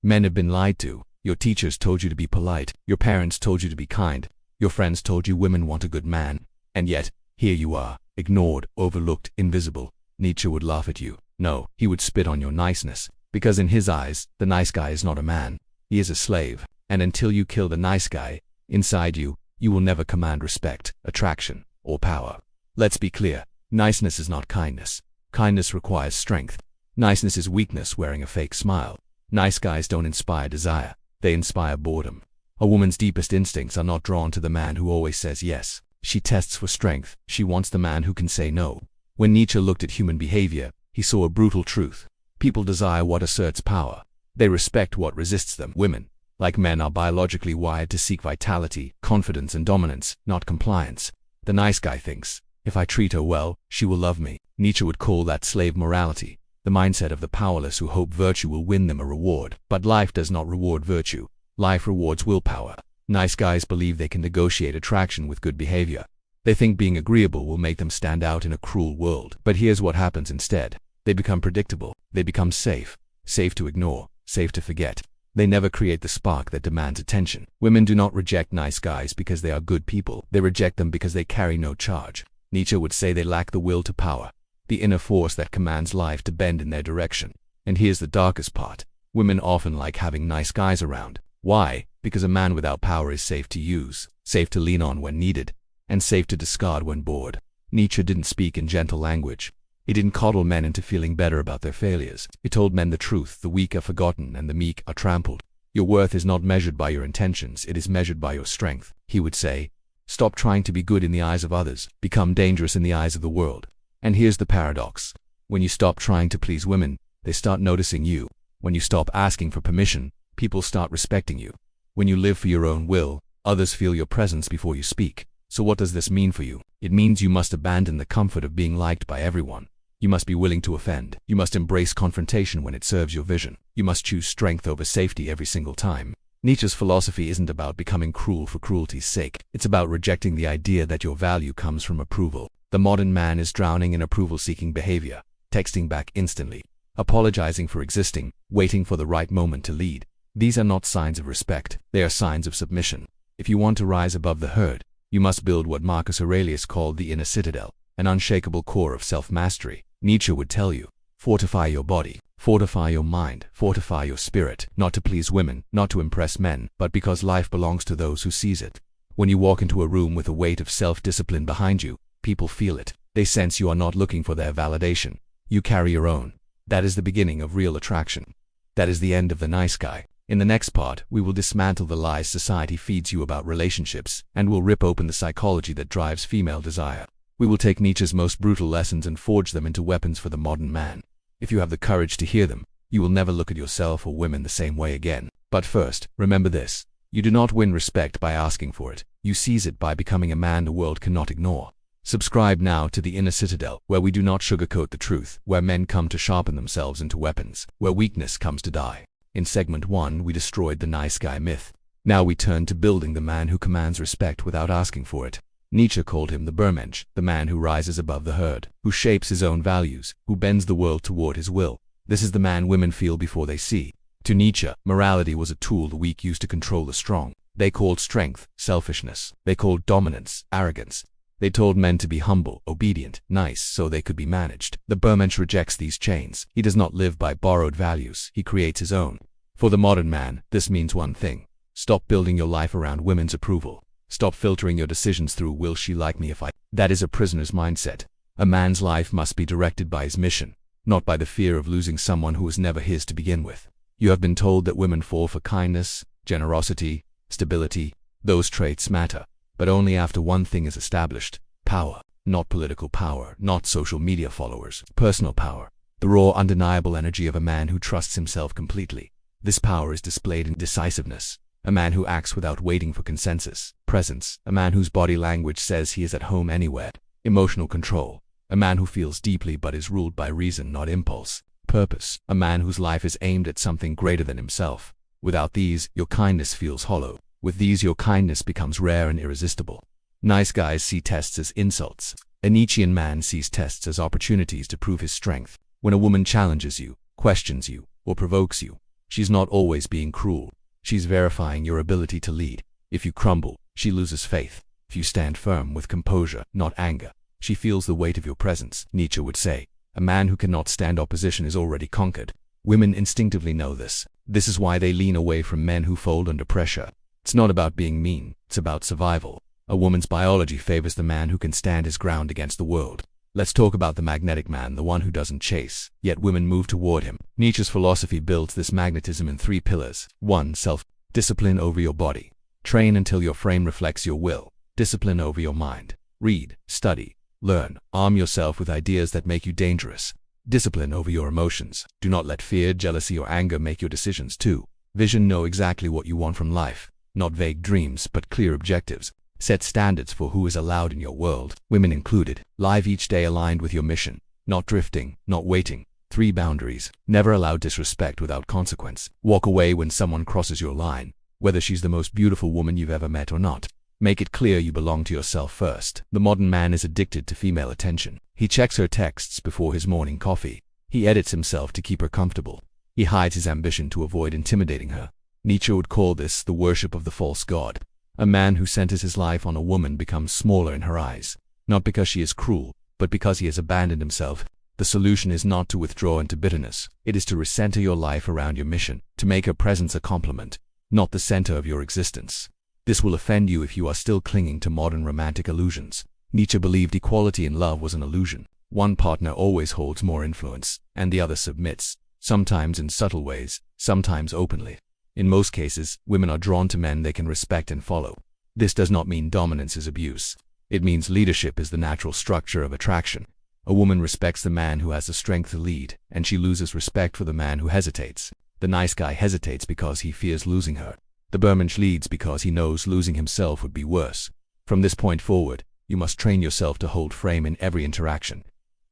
Men have been lied to. Your teachers told you to be polite. Your parents told you to be kind. Your friends told you women want a good man. And yet, here you are, ignored, overlooked, invisible. Nietzsche would laugh at you. No, he would spit on your niceness. Because in his eyes, the nice guy is not a man. He is a slave. And until you kill the nice guy, inside you, you will never command respect, attraction, or power. Let's be clear. Niceness is not kindness. Kindness requires strength. Niceness is weakness wearing a fake smile. Nice guys don't inspire desire. They inspire boredom. A woman's deepest instincts are not drawn to the man who always says yes. She tests for strength. She wants the man who can say no. When Nietzsche looked at human behavior, he saw a brutal truth. People desire what asserts power. They respect what resists them. Women, like men, are biologically wired to seek vitality, confidence, and dominance, not compliance. The nice guy thinks, if I treat her well, she will love me. Nietzsche would call that slave morality, the mindset of the powerless who hope virtue will win them a reward. But life does not reward virtue. Life rewards willpower. Nice guys believe they can negotiate attraction with good behavior. They think being agreeable will make them stand out in a cruel world. But here's what happens instead. They become predictable. They become safe. Safe to ignore. Safe to forget. They never create the spark that demands attention. Women do not reject nice guys because they are good people. They reject them because they carry no charge. Nietzsche would say they lack the will to power, the inner force that commands life to bend in their direction. And here's the darkest part. Women often like having nice guys around. Why? Because a man without power is safe to use, safe to lean on when needed, and safe to discard when bored. Nietzsche didn't speak in gentle language. He didn't coddle men into feeling better about their failures. He told men the truth. The weak are forgotten and the meek are trampled. Your worth is not measured by your intentions. It is measured by your strength. He would say, stop trying to be good in the eyes of others. Become dangerous in the eyes of the world. And here's the paradox. When you stop trying to please women, they start noticing you. When you stop asking for permission, people start respecting you. When you live for your own will, others feel your presence before you speak. So what does this mean for you? It means you must abandon the comfort of being liked by everyone. You must be willing to offend. You must embrace confrontation when it serves your vision. You must choose strength over safety every single time. Nietzsche's philosophy isn't about becoming cruel for cruelty's sake. It's about rejecting the idea that your value comes from approval. The modern man is drowning in approval-seeking behavior, texting back instantly, apologizing for existing, waiting for the right moment to lead. These are not signs of respect. They are signs of submission. If you want to rise above the herd, you must build what Marcus Aurelius called the inner citadel, an unshakable core of self-mastery. Nietzsche would tell you, fortify your body, fortify your mind, fortify your spirit, not to please women, not to impress men, but because life belongs to those who seize it. When you walk into a room with a weight of self-discipline behind you, people feel it. They sense you are not looking for their validation. You carry your own. That is the beginning of real attraction. That is the end of the nice guy. In the next part, we will dismantle the lies society feeds you about relationships, and will rip open the psychology that drives female desire. We will take Nietzsche's most brutal lessons and forge them into weapons for the modern man. If you have the courage to hear them, you will never look at yourself or women the same way again. But first, remember this. You do not win respect by asking for it. You seize it by becoming a man the world cannot ignore. Subscribe now to the Inner Citadel, where we do not sugarcoat the truth, where men come to sharpen themselves into weapons, where weakness comes to die. In segment 1, we destroyed the nice guy myth. Now we turn to building the man who commands respect without asking for it. Nietzsche called him the Übermensch, the man who rises above the herd, who shapes his own values, who bends the world toward his will. This is the man women feel before they see. To Nietzsche, morality was a tool the weak used to control the strong. They called strength selfishness. They called dominance arrogance. They told men to be humble, obedient, nice, so they could be managed. The Übermensch rejects these chains. He does not live by borrowed values. He creates his own. For the modern man, this means one thing. Stop building your life around women's approval. Stop filtering your decisions through will she like me if I... That is a prisoner's mindset. A man's life must be directed by his mission, not by the fear of losing someone who was never his to begin with. You have been told that women fall for kindness, generosity, stability. Those traits matter, but only after one thing is established: power. Not political power, not social media followers, personal power. The raw, undeniable energy of a man who trusts himself completely. This power is displayed in decisiveness. A man who acts without waiting for consensus. Presence. A man whose body language says he is at home anywhere. Emotional control. A man who feels deeply but is ruled by reason, not impulse. Purpose. A man whose life is aimed at something greater than himself. Without these, your kindness feels hollow. With these, your kindness becomes rare and irresistible. Nice guys see tests as insults. A Nietzschean man sees tests as opportunities to prove his strength. When a woman challenges you, questions you, or provokes you, She's not always being cruel. She's verifying your ability to lead. If you crumble, she loses faith. If you stand firm with composure, not anger, she feels the weight of your presence. Nietzsche would say, a man who cannot stand opposition is already conquered. Women instinctively know this. This is why they lean away from men who fold under pressure. It's not about being mean, it's about survival. A woman's biology favors the man who can stand his ground against the world. Let's talk about the magnetic man, the one who doesn't chase, yet women move toward him. Nietzsche's philosophy builds this magnetism in 3 pillars. 1. Self-discipline over your body. Train until your frame reflects your will. Discipline over your mind. Read, study, learn. Arm yourself with ideas that make you dangerous. Discipline over your emotions. Do not let fear, jealousy, or anger make your decisions. 2. Vision. Know exactly what you want from life. Not vague dreams, but clear objectives. Set standards for who is allowed in your world, women included. Live each day aligned with your mission. Not drifting, not waiting. 3. Boundaries. Never allow disrespect without consequence. Walk away when someone crosses your line, whether she's the most beautiful woman you've ever met or not. Make it clear you belong to yourself first. The modern man is addicted to female attention. He checks her texts before his morning coffee. He edits himself to keep her comfortable. He hides his ambition to avoid intimidating her. Nietzsche would call this the worship of the false god. A man who centers his life on a woman becomes smaller in her eyes, not because she is cruel, but because he has abandoned himself. The solution is not to withdraw into bitterness. It is to recenter your life around your mission, to make her presence a complement, not the center of your existence. This will offend you if you are still clinging to modern romantic illusions. Nietzsche believed equality in love was an illusion. One partner always holds more influence, and the other submits, sometimes in subtle ways, sometimes openly. In most cases, women are drawn to men they can respect and follow. This does not mean dominance is abuse. It means leadership is the natural structure of attraction. A woman respects the man who has the strength to lead, and she loses respect for the man who hesitates. The nice guy hesitates because he fears losing her. The Übermensch leads because he knows losing himself would be worse. From this point forward, you must train yourself to hold frame in every interaction.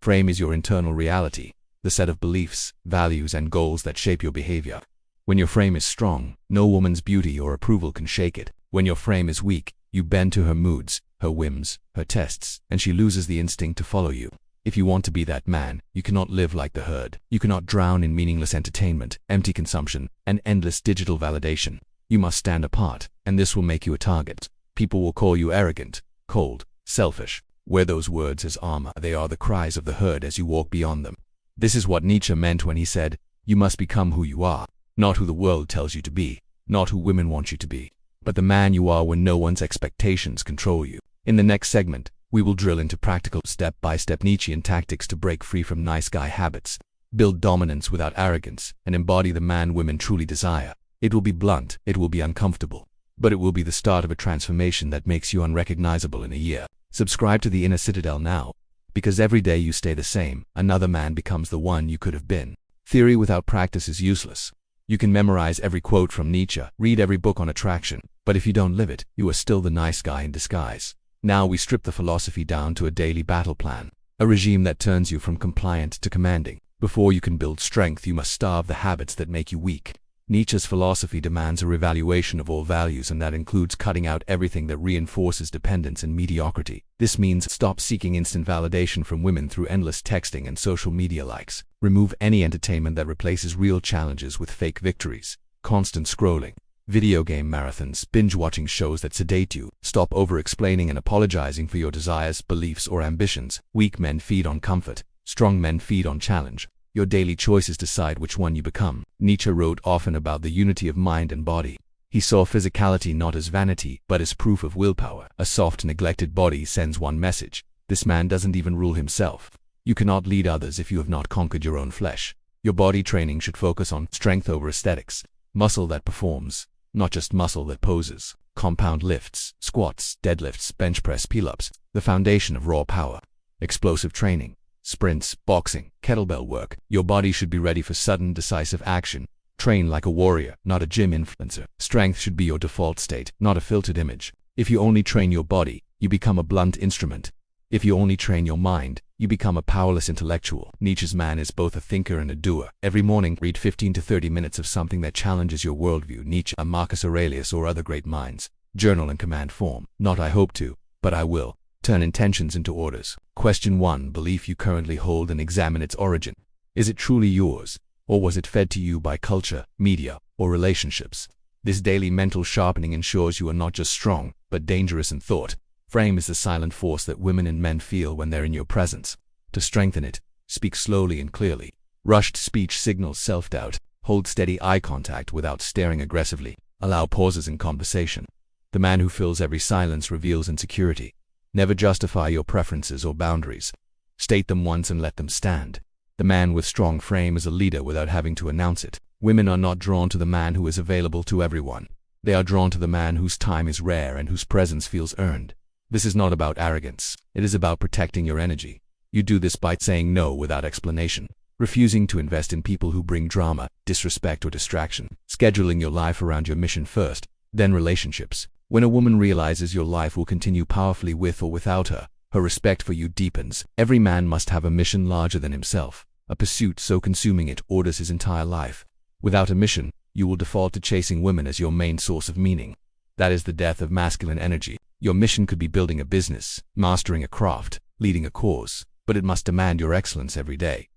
Frame is your internal reality, the set of beliefs, values, and goals that shape your behavior. When your frame is strong, no woman's beauty or approval can shake it. When your frame is weak, you bend to her moods, her whims, her tests, and she loses the instinct to follow you. If you want to be that man, you cannot live like the herd. You cannot drown in meaningless entertainment, empty consumption, and endless digital validation. You must stand apart, and this will make you a target. People will call you arrogant, cold, selfish. Wear those words as armor. They are the cries of the herd as you walk beyond them. This is what Nietzsche meant when he said, you must become who you are. Not who the world tells you to be, not who women want you to be, but the man you are when no one's expectations control you. In the next segment, we will drill into practical step-by-step Nietzschean tactics to break free from nice guy habits, build dominance without arrogance, and embody the man women truly desire. It will be blunt, it will be uncomfortable, but it will be the start of a transformation that makes you unrecognizable in a year. Subscribe to the Inner Citadel now, because every day you stay the same, another man becomes the one you could have been. Theory without practice is useless. You can memorize every quote from Nietzsche, read every book on attraction, but if you don't live it, you are still the nice guy in disguise. Now we strip the philosophy down to a daily battle plan, a regime that turns you from compliant to commanding. Before you can build strength, you must starve the habits that make you weak. Nietzsche's philosophy demands a revaluation of all values, and that includes cutting out everything that reinforces dependence and mediocrity. This means stop seeking instant validation from women through endless texting and social media likes. Remove any entertainment that replaces real challenges with fake victories. Constant scrolling, video game marathons, binge-watching shows that sedate you. Stop over-explaining and apologizing for your desires, beliefs, or ambitions. Weak men feed on comfort. Strong men feed on challenge. Your daily choices decide which one you become. Nietzsche wrote often about the unity of mind and body. He saw physicality not as vanity, but as proof of willpower. A soft, neglected body sends one message: this man doesn't even rule himself. You cannot lead others if you have not conquered your own flesh. Your body training should focus on strength over aesthetics, muscle that performs, not just muscle that poses. Compound lifts, squats, deadlifts, bench press, peel-ups, the foundation of raw power. Explosive training, sprints, boxing, kettlebell work. Your body should be ready for sudden, decisive action. Train like a warrior, not a gym influencer. Strength should be your default state, not a filtered image. If you only train your body, you become a blunt instrument. If you only train your mind, you become a powerless intellectual. Nietzsche's man is both a thinker and a doer. Every morning, read 15 to 30 minutes of something that challenges your worldview. Nietzsche, Marcus Aurelius, or other great minds. Journal in command form. Not I hope to, but I will. Turn intentions into orders. Question 1. Belief you currently hold and examine its origin. Is it truly yours, Or was it fed to you by culture, media, or relationships? This daily mental sharpening ensures you are not just strong, but dangerous in thought. Frame is the silent force that women and men feel when they're in your presence. To strengthen it, speak slowly and clearly. Rushed speech signals self-doubt. Hold steady eye contact without staring aggressively. Allow pauses in conversation. The man who fills every silence reveals insecurity. Never justify your preferences or boundaries. State them once and let them stand. The man with strong frame is a leader without having to announce it. Women are not drawn to the man who is available to everyone. They are drawn to the man whose time is rare and whose presence feels earned. This is not about arrogance. It is about protecting your energy. You do this by saying no without explanation, refusing to invest in people who bring drama, disrespect, or distraction, scheduling your life around your mission first, then relationships. When a woman realizes your life will continue powerfully with or without her, her respect for you deepens. Every man must have a mission larger than himself, a pursuit so consuming it orders his entire life. Without a mission, you will default to chasing women as your main source of meaning. That is the death of masculine energy. Your mission could be building a business, mastering a craft, leading a cause, but it must demand your excellence every day.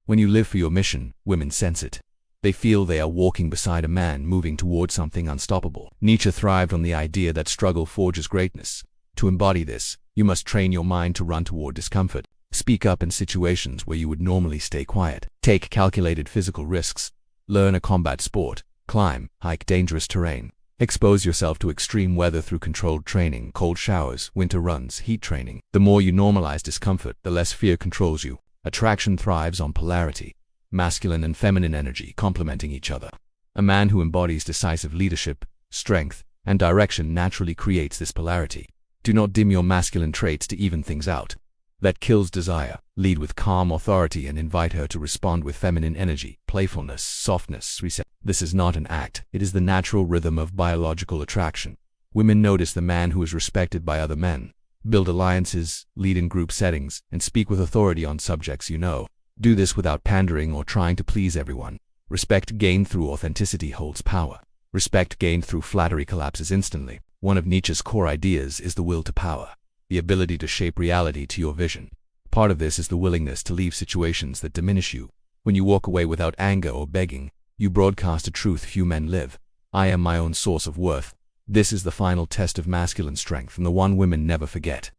When you live for your mission, women sense it. They feel they are walking beside a man moving toward something unstoppable. Nietzsche thrived on the idea that struggle forges greatness. To embody this, you must train your mind to run toward discomfort. Speak up in situations where you would normally stay quiet. Take calculated physical risks. Learn a combat sport. Climb, hike dangerous terrain. Expose yourself to extreme weather through controlled training, cold showers, winter runs, heat training. The more you normalize discomfort, the less fear controls you. Attraction thrives on polarity. Masculine and feminine energy complementing each other. A man who embodies decisive leadership, strength, and direction naturally creates this polarity. Do not dim your masculine traits to even things out. That kills desire. Lead with calm authority and invite her to respond with feminine energy, playfulness, softness, reset. This is not an act. It is the natural rhythm of biological attraction. Women notice the man who is respected by other men. Build alliances, lead in group settings, and speak with authority on subjects you know. Do this without pandering or trying to please everyone. Respect gained through authenticity holds power. Respect gained through flattery collapses instantly. One of Nietzsche's core ideas is the will to power, the ability to shape reality to your vision. Part of this is the willingness to leave situations that diminish you. When you walk away without anger or begging, you broadcast a truth few men live. I am my own source of worth. This is the final test of masculine strength and the one women never forget.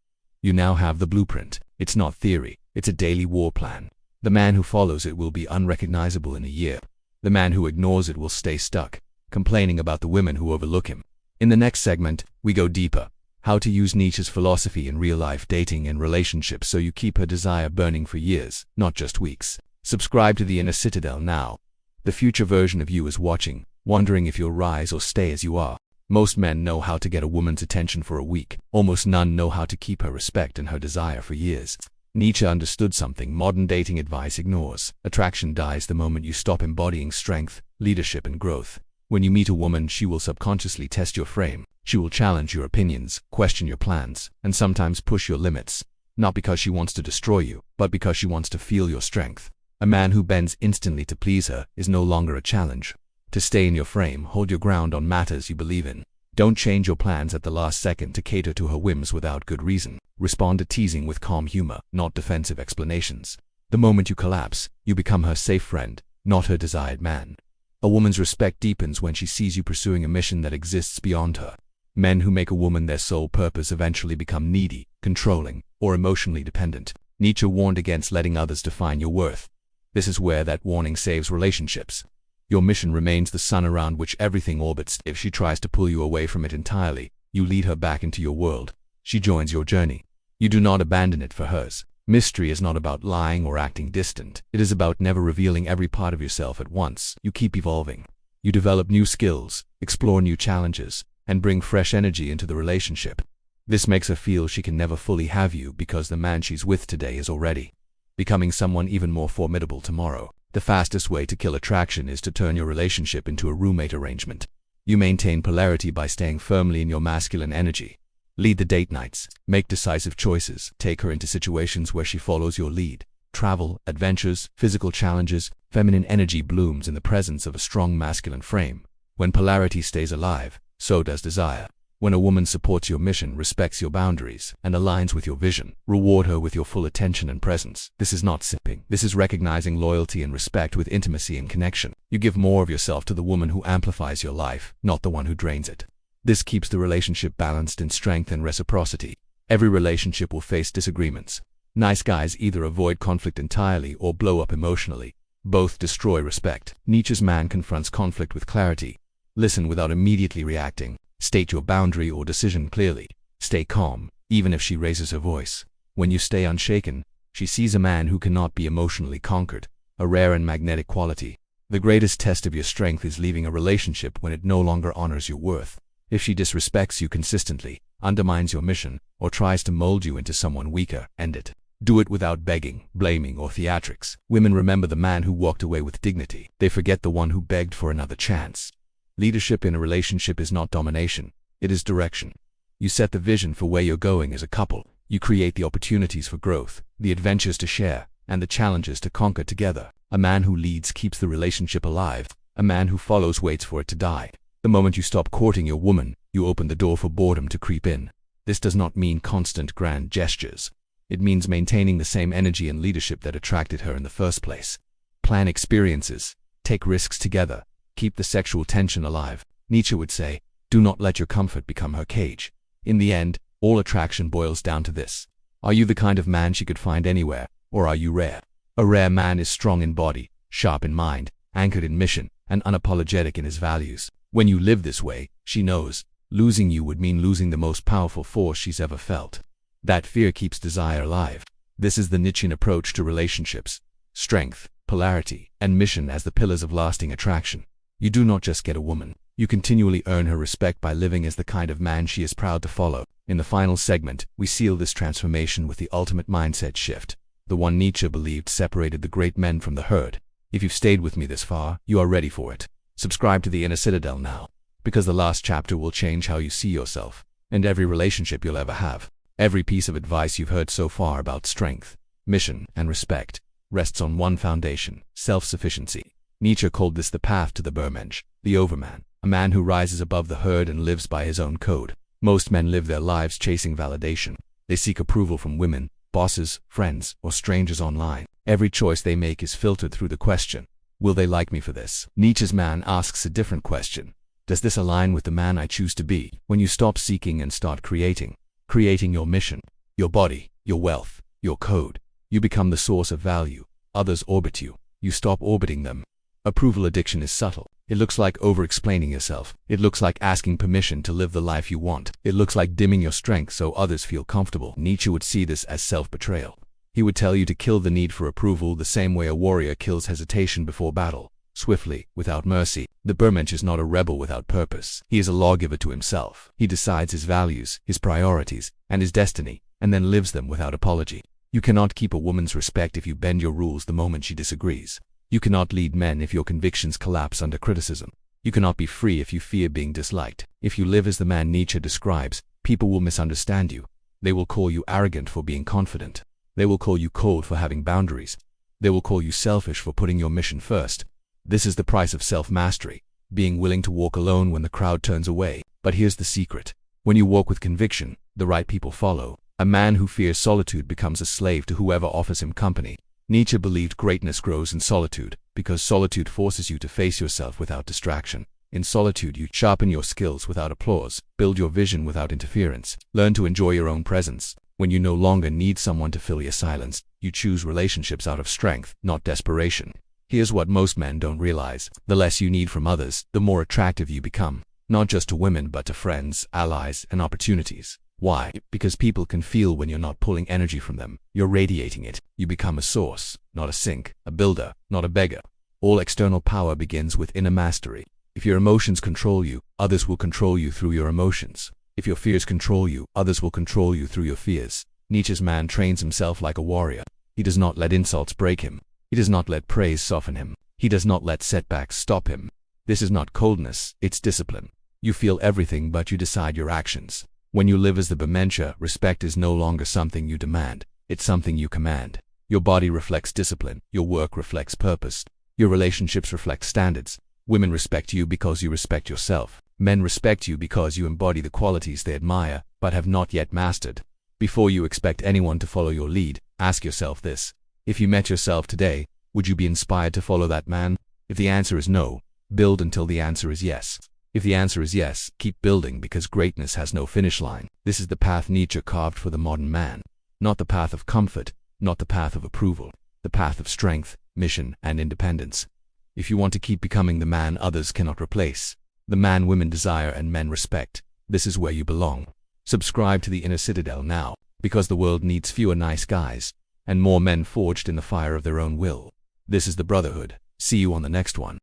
You now have the blueprint. It's not theory, it's a daily war plan. The man who follows it will be unrecognizable in a year. The man who ignores it will stay stuck, complaining about the women who overlook him. In the next segment, we go deeper. How to use Nietzsche's philosophy in real-life dating and relationships so you keep her desire burning for years, not just weeks. Subscribe to the Inner Citadel now. The future version of you is watching, wondering if you'll rise or stay as you are. Most men know how to get a woman's attention for a week. Almost none know how to keep her respect and her desire for years. Nietzsche understood something modern dating advice ignores. Attraction dies the moment you stop embodying strength, leadership, and growth. When you meet a woman, she will subconsciously test your frame. She will challenge your opinions, question your plans, and sometimes push your limits. Not because she wants to destroy you, but because she wants to feel your strength. A man who bends instantly to please her is no longer a challenge. To stay in your frame, hold your ground on matters you believe in. Don't change your plans at the last second to cater to her whims without good reason. Respond to teasing with calm humor, not defensive explanations. The moment you collapse, you become her safe friend, not her desired man. A woman's respect deepens when she sees you pursuing a mission that exists beyond her. Men who make a woman their sole purpose eventually become needy, controlling, or emotionally dependent. Nietzsche warned against letting others define your worth. This is where that warning saves relationships. Your mission remains the sun around which everything orbits. If she tries to pull you away from it entirely, you lead her back into your world. She joins your journey. You do not abandon it for hers. Mystery is not about lying or acting distant. It is about never revealing every part of yourself at once. You keep evolving. You develop new skills, explore new challenges, and bring fresh energy into the relationship. This makes her feel she can never fully have you because the man she's with today is already becoming someone even more formidable tomorrow. The fastest way to kill attraction is to turn your relationship into a roommate arrangement. You maintain polarity by staying firmly in your masculine energy. Lead the date nights. Make decisive choices. Take her into situations where she follows your lead. Travel, adventures, physical challenges. Feminine energy blooms in the presence of a strong masculine frame. When polarity stays alive, so does desire. When a woman supports your mission, respects your boundaries, and aligns with your vision, reward her with your full attention and presence. This is not sipping. This is recognizing loyalty and respect with intimacy and connection. You give more of yourself to the woman who amplifies your life, not the one who drains it. This keeps the relationship balanced in strength and reciprocity. Every relationship will face disagreements. Nice guys either avoid conflict entirely or blow up emotionally. Both destroy respect. Nietzsche's man confronts conflict with clarity. Listen without immediately reacting. State your boundary or decision clearly. Stay calm, even if she raises her voice. When you stay unshaken, she sees a man who cannot be emotionally conquered, a rare and magnetic quality. The greatest test of your strength is leaving a relationship when it no longer honors your worth. If she disrespects you consistently, undermines your mission, or tries to mold you into someone weaker, end it. Do it without begging, blaming, or theatrics. Women remember the man who walked away with dignity. They forget the one who begged for another chance. Leadership in a relationship is not domination, it is direction. You set the vision for where you're going as a couple. You create the opportunities for growth, the adventures to share, and the challenges to conquer together. A man who leads keeps the relationship alive. A man who follows waits for it to die. The moment you stop courting your woman, you open the door for boredom to creep in. This does not mean constant grand gestures. It means maintaining the same energy and leadership that attracted her in the first place. Plan experiences. Take risks together. Keep the sexual tension alive. Nietzsche would say, do not let your comfort become her cage. In the end, all attraction boils down to this. Are you the kind of man she could find anywhere, or are you rare? A rare man is strong in body, sharp in mind, anchored in mission, and unapologetic in his values. When you live this way, she knows, losing you would mean losing the most powerful force she's ever felt. That fear keeps desire alive. This is the Nietzschean approach to relationships. Strength, polarity, and mission as the pillars of lasting attraction. You do not just get a woman. You continually earn her respect by living as the kind of man she is proud to follow. In the final segment, we seal this transformation with the ultimate mindset shift, the one Nietzsche believed separated the great men from the herd. If you've stayed with me this far, you are ready for it. Subscribe to the Inner Citadel now, because the last chapter will change how you see yourself, and every relationship you'll ever have. Every piece of advice you've heard so far about strength, mission, and respect rests on one foundation: self-sufficiency. Nietzsche called this the path to the Übermensch, the overman, a man who rises above the herd and lives by his own code. Most men live their lives chasing validation. They seek approval from women, bosses, friends, or strangers online. Every choice they make is filtered through the question, will they like me for this? Nietzsche's man asks a different question. Does this align with the man I choose to be? When you stop seeking and start creating your mission, your body, your wealth, your code, you become the source of value. Others orbit you. You stop orbiting them. Approval addiction is subtle. It looks like over-explaining yourself. It looks like asking permission to live the life you want. It looks like dimming your strength so others feel comfortable. Nietzsche would see this as self-betrayal. He would tell you to kill the need for approval the same way a warrior kills hesitation before battle, swiftly, without mercy. The Übermensch is not a rebel without purpose. He is a lawgiver to himself. He decides his values, his priorities, and his destiny, and then lives them without apology. You cannot keep a woman's respect if you bend your rules the moment she disagrees. You cannot lead men if your convictions collapse under criticism. You cannot be free if you fear being disliked. If you live as the man Nietzsche describes, people will misunderstand you. They will call you arrogant for being confident. They will call you cold for having boundaries. They will call you selfish for putting your mission first. This is the price of self-mastery, being willing to walk alone when the crowd turns away. But here's the secret. When you walk with conviction, the right people follow. A man who fears solitude becomes a slave to whoever offers him company. Nietzsche believed greatness grows in solitude, because solitude forces you to face yourself without distraction. In solitude you sharpen your skills without applause, build your vision without interference, learn to enjoy your own presence. When you no longer need someone to fill your silence, you choose relationships out of strength, not desperation. Here's what most men don't realize. The less you need from others, the more attractive you become. Not just to women but to friends, allies, and opportunities. Why? Because people can feel when you're not pulling energy from them. You're radiating it. You become a source, not a sink, a builder, not a beggar. All external power begins with inner mastery. If your emotions control you, others will control you through your emotions. If your fears control you, others will control you through your fears. Nietzsche's man trains himself like a warrior. He does not let insults break him. He does not let praise soften him. He does not let setbacks stop him. This is not coldness, it's discipline. You feel everything but you decide your actions. When you live as the Übermensch, respect is no longer something you demand, it's something you command. Your body reflects discipline, your work reflects purpose, your relationships reflect standards. Women respect you because you respect yourself. Men respect you because you embody the qualities they admire but have not yet mastered. Before you expect anyone to follow your lead, ask yourself this. If you met yourself today, would you be inspired to follow that man? If the answer is no, build until the answer is yes. If the answer is yes, keep building because greatness has no finish line. This is the path Nietzsche carved for the modern man. Not the path of comfort, not the path of approval, the path of strength, mission, and independence. If you want to keep becoming the man others cannot replace, the man women desire and men respect, this is where you belong. Subscribe to the Inner Citadel now, because the world needs fewer nice guys, and more men forged in the fire of their own will. This is the Brotherhood. See you on the next one.